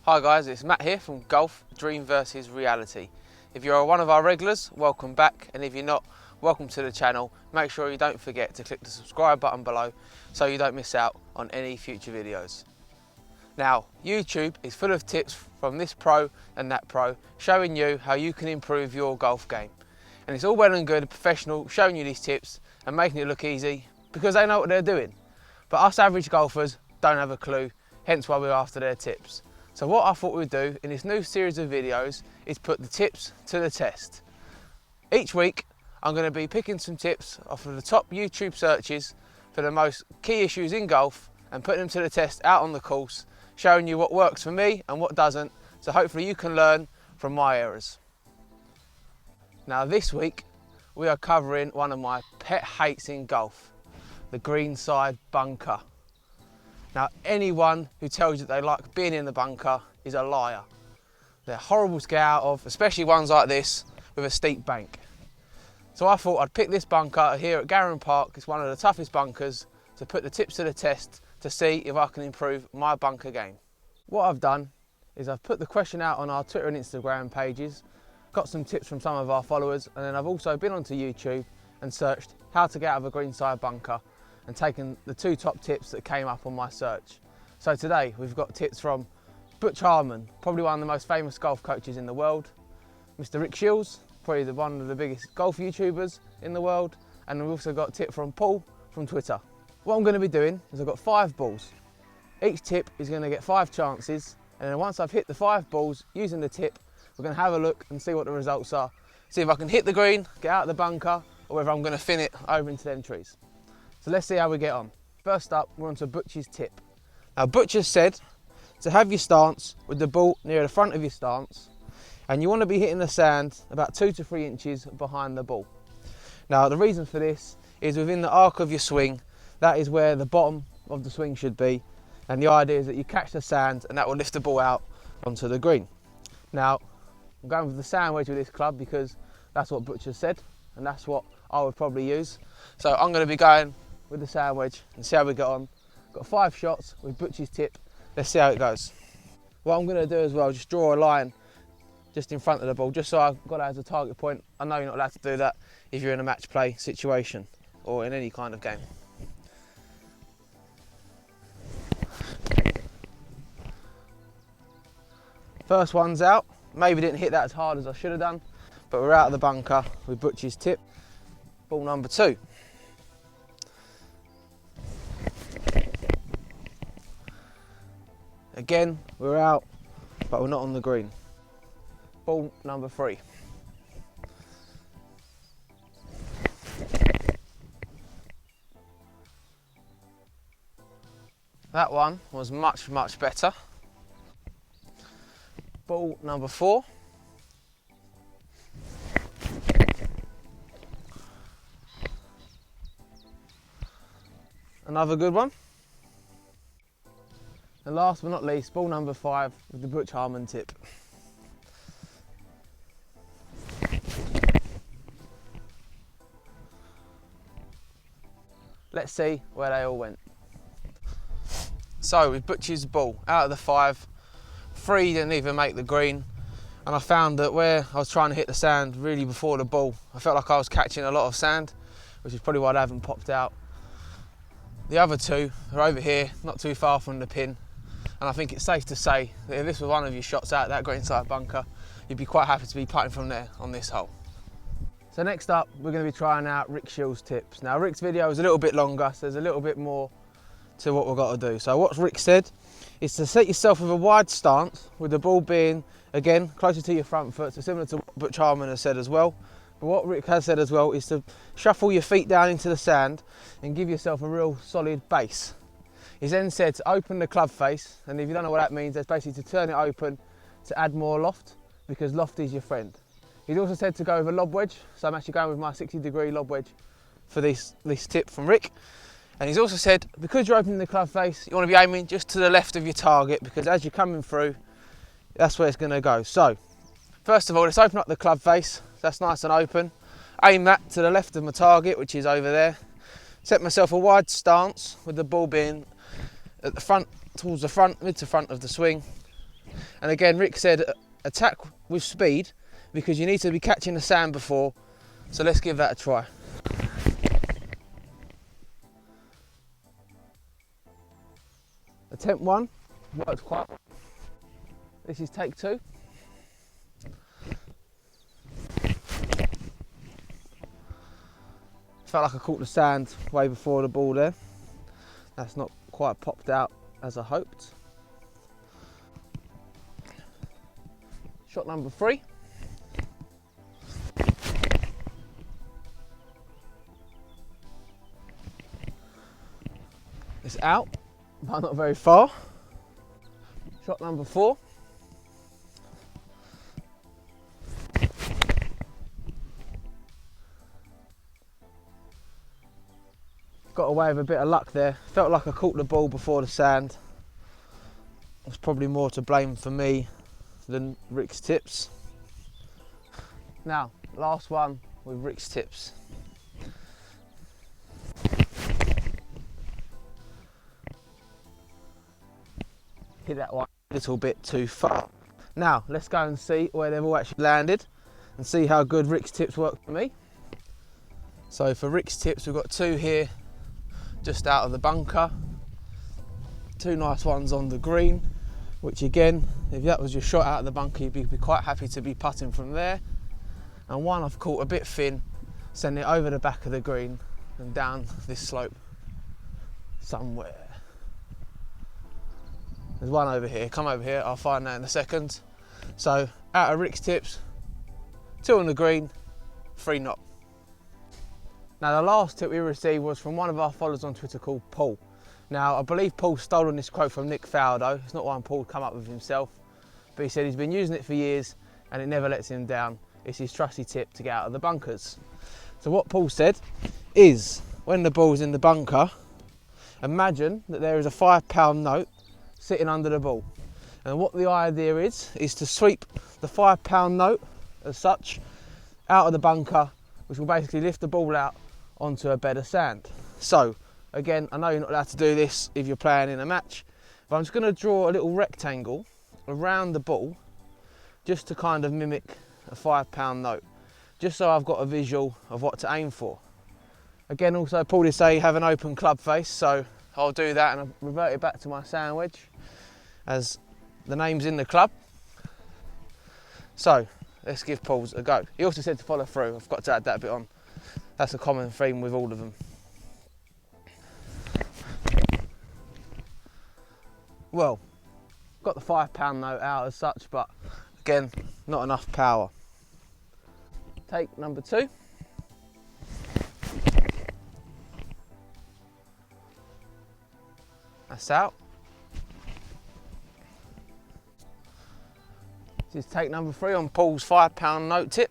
Hi guys, it's Matt here from Golf Dream vs Reality. If you're one of our regulars, welcome back, and if you're not, welcome to the channel. Make sure you don't forget to click the subscribe button below so you don't miss out on any future videos. Now, YouTube is full of tips from this pro and that pro showing you how you can improve your golf game. And it's all well and good a professional showing you these tips and making it look easy because they know what they're doing. But us average golfers don't have a clue, hence why we're after their tips. So what I thought we'd do in this new series of videos is put the tips to the test. Each week I'm going to be picking some tips off of the top YouTube searches for the most key issues in golf and putting them to the test out on the course, showing you what works for me and what doesn't, so hopefully you can learn from my errors. Now this week we are covering one of my pet hates in golf, the greenside bunker. Now, anyone who tells you that they like being in the bunker is a liar. They're horrible to get out of, especially ones like this with a steep bank. So I thought I'd pick this bunker here at Garran Park. It's one of the toughest bunkers to put the tips to the test to see if I can improve my bunker game. What I've done is I've put the question out on our Twitter and Instagram pages, got some tips from some of our followers, and then I've also been onto YouTube and searched how to get out of a greenside bunker and taken the two top tips that came up on my search. So today we've got tips from Butch Harmon, probably one of the most famous golf coaches in the world, Mr. Sheils, probably one of the biggest golf YouTubers in the world, and we've also got a tip from Paul from Twitter. What I'm going to be doing is I've got 5 balls. Each tip is going to get 5 chances, and then once I've hit the 5 balls using the tip, we're going to have a look and see what the results are. See if I can hit the green, get out of the bunker, or whether I'm going to fin it over into them trees. So let's see how we get on. First up, we're on to Butch's tip. Now Butch has said to have your stance with the ball near the front of your stance, and you want to be hitting the sand about 2 to 3 inches behind the ball. Now the reason for this is within the arc of your swing, that is where the bottom of the swing should be, and the idea is that you catch the sand and that will lift the ball out onto the green. Now I'm going with the sand wedge with this club because that's what Butch has said, and that's what I would probably use. So I'm going to be going with the sand wedge and see how we get on. Got 5 shots with Butch's tip. Let's see how it goes. What I'm going to do as well, just draw a line just in front of the ball, just so I've got that as a target point. I know you're not allowed to do that if you're in a match play situation or in any kind of game. First one's out. Maybe didn't hit that as hard as I should have done, but we're out of the bunker with Butch's tip. Ball number 2. Again, we're out, but we're not on the green. Ball number 3. That one was much, much better. Ball number 4. Another good one. And last but not least, ball number 5 with the Butch Harmon tip. Let's see where they all went. So with Butch's ball, out of the 5, 3 didn't even make the green, and I found that where I was trying to hit the sand really before the ball, I felt like I was catching a lot of sand, which is probably why they haven't popped out. The other 2 are over here, not too far from the pin, and I think it's safe to say that if this was one of your shots out that greenside bunker, you'd be quite happy to be putting from there on this hole. So next up, we're going to be trying out Rick Sheils' tips. Now Rick's video is a little bit longer, so there's a little bit more to what we've got to do. So what Rick said is to set yourself with a wide stance, with the ball being, again, closer to your front foot, so similar to what Butch Harmon has said as well. But what Rick has said as well is to shuffle your feet down into the sand and give yourself a real solid base. He's then said to open the club face, and if you don't know what that means, that's basically to turn it open to add more loft, because loft is your friend. He's also said to go with a lob wedge, so I'm actually going with my 60-degree lob wedge for this tip from Rick. And he's also said, because you're opening the club face, you want to be aiming just to the left of your target, because as you're coming through, that's where it's going to go. So, first of all, let's open up the club face, so that's nice and open. Aim that to the left of my target, which is over there. Set myself a wide stance with the ball being at the front, towards the front, mid to front of the swing. And again, Rick said attack with speed because you need to be catching the sand before. So let's give that a try. Attempt 1 worked quite well. This is take 2. Felt like I caught the sand way before the ball there. That's not quite popped out as I hoped. Shot number 3. It's out, but not very far. Shot number 4. Got away with a bit of luck there. Felt like I caught the ball before the sand. It's probably more to blame for me than Rick's tips. Now, last one with Rick's tips. Hit that one a little bit too far. Now, let's go and see where they've all actually landed and see how good Rick's tips work for me. So for Rick's tips, we've got 2 here just out of the bunker. 2 nice ones on the green, which again, if that was your shot out of the bunker, you'd be quite happy to be putting from there. And one I've caught a bit thin, sending it over the back of the green and down this slope somewhere. There's one over here, come over here, I'll find that in a second. So out of Rick's tips, 2 on the green, 3 not. Now the last tip we received was from one of our followers on Twitter called Paul. Now I believe Paul's stolen this quote from Nick Faldo. It's not one Paul come up with himself, but he said he's been using it for years and it never lets him down. It's his trusty tip to get out of the bunkers. So what Paul said is, when the ball's in the bunker, imagine that there is a £5 note sitting under the ball. And what the idea is to sweep the £5 note as such out of the bunker, which will basically lift the ball out onto a bed of sand. So again, I know you're not allowed to do this if you're playing in a match, but I'm just going to draw a little rectangle around the ball just to kind of mimic a £5 note, just so I've got a visual of what to aim for. Again, also Paul did say have an open club face, so I'll do that and I'll revert it back to my sand wedge as the name's in the club. So let's give Paul's a go. He also said to follow through. I've got to add that bit on. That's a common theme with all of them. Well, got the £5 note out as such, but again, not enough power. Take number 2. That's out. This is take number 3 on Paul's £5 note tip.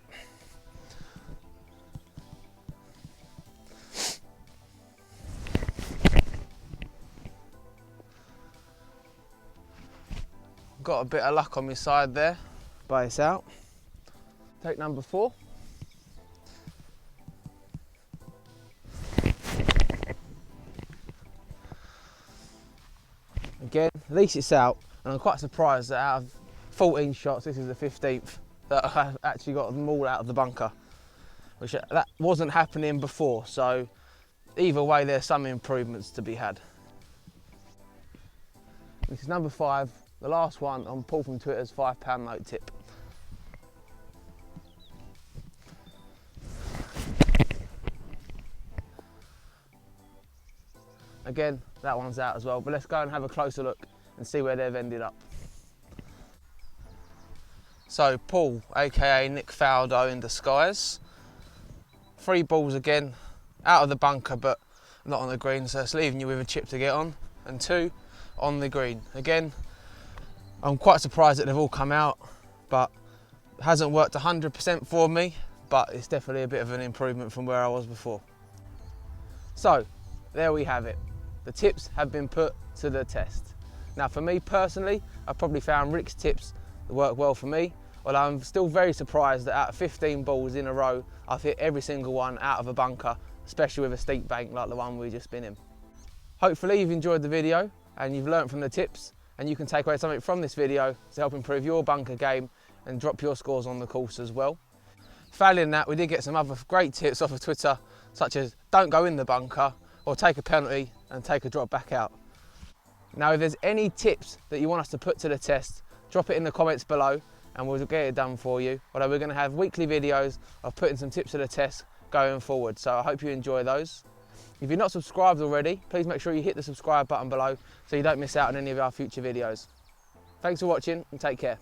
Got a bit of luck on my side there, but it's out. Take number 4. Again, at least it's out, and I'm quite surprised that out of 14 shots, this is the 15th that I've actually got them all out of the bunker, which that wasn't happening before, so either way there's some improvements to be had. This is number 5, the last one on Paul from Twitter's £5 note tip. Again, that one's out as well, but let's go and have a closer look and see where they've ended up. So Paul, aka Nick Faldo in disguise. 3 balls again, out of the bunker but not on the green, so it's leaving you with a chip to get on, and 2 on the green. Again, I'm quite surprised that they've all come out, but it hasn't worked 100% for me, but it's definitely a bit of an improvement from where I was before. So there we have it. The tips have been put to the test. Now for me personally, I probably found Rick's tips that work well for me, although I'm still very surprised that out of 15 balls in a row, I've hit every single one out of a bunker, especially with a steep bank like the one we've just been in. Hopefully you've enjoyed the video and you've learnt from the tips and you can take away something from this video to help improve your bunker game and drop your scores on the course as well. Failing that, we did get some other great tips off of Twitter, such as don't go in the bunker or take a penalty and take a drop back out. Now, if there's any tips that you want us to put to the test, drop it in the comments below and we'll get it done for you. Although we're going to have weekly videos of putting some tips to the test going forward, so I hope you enjoy those. If you're not subscribed already, please make sure you hit the subscribe button below so you don't miss out on any of our future videos. Thanks for watching and take care.